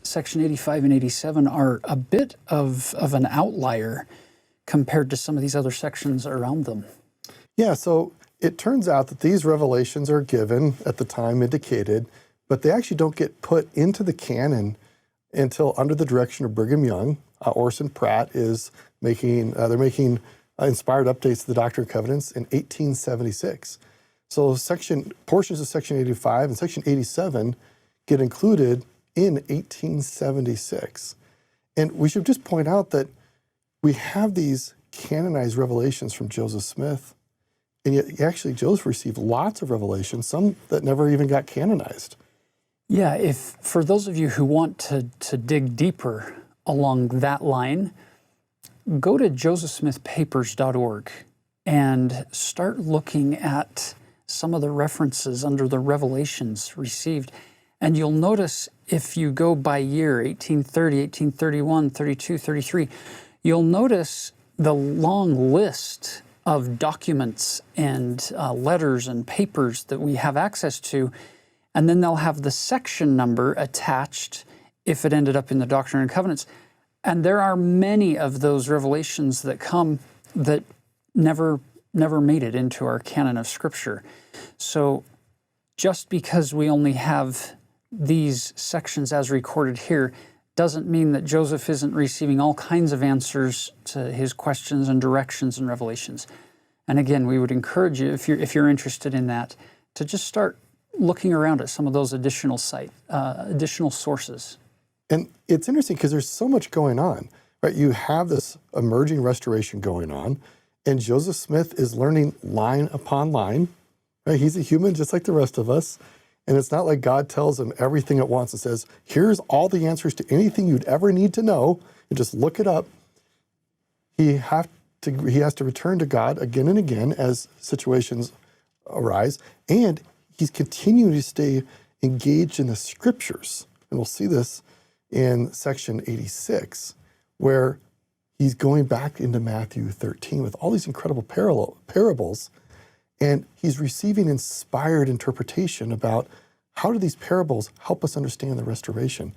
section 85 and 87 are a bit of an outlier compared to some of these other sections around them. Yeah, so it turns out that these revelations are given at the time indicated, but they actually don't get put into the canon until under the direction of Brigham Young. Orson Pratt is making, they're making inspired updates to the Doctrine Covenants in 1876. So portions of section 85 and section 87 get included in 1876. And we should just point out that we have these canonized revelations from Joseph Smith, and yet actually Joseph received lots of revelations, some that never even got canonized. Yeah, for those of you who want to dig deeper along that line, go to josephsmithpapers.org and start looking at some of the references under the revelations received. And you'll notice if you go by year, 1830, 1831, 32, 33, you'll notice the long list of documents and letters and papers that we have access to. And then they'll have the section number attached if it ended up in the Doctrine and Covenants. And there are many of those revelations that come that never made it into our canon of Scripture. So just because we only have these sections as recorded here doesn't mean that Joseph isn't receiving all kinds of answers to his questions and directions and revelations. And again, we would encourage you, if you're interested in that, to just start looking around at some of those additional sources. And it's interesting because there's so much going on, right? You have this emerging restoration going on, and Joseph Smith is learning line upon line, right? He's a human just like the rest of us. And it's not like God tells him everything at once and says, here's all the answers to anything you'd ever need to know, and just look it up. He has to return to God again and again as situations arise, and he's continuing to stay engaged in the Scriptures. And we'll see this in section 86, where he's going back into Matthew 13 with all these incredible parables, and he's receiving inspired interpretation about how do these parables help us understand the restoration.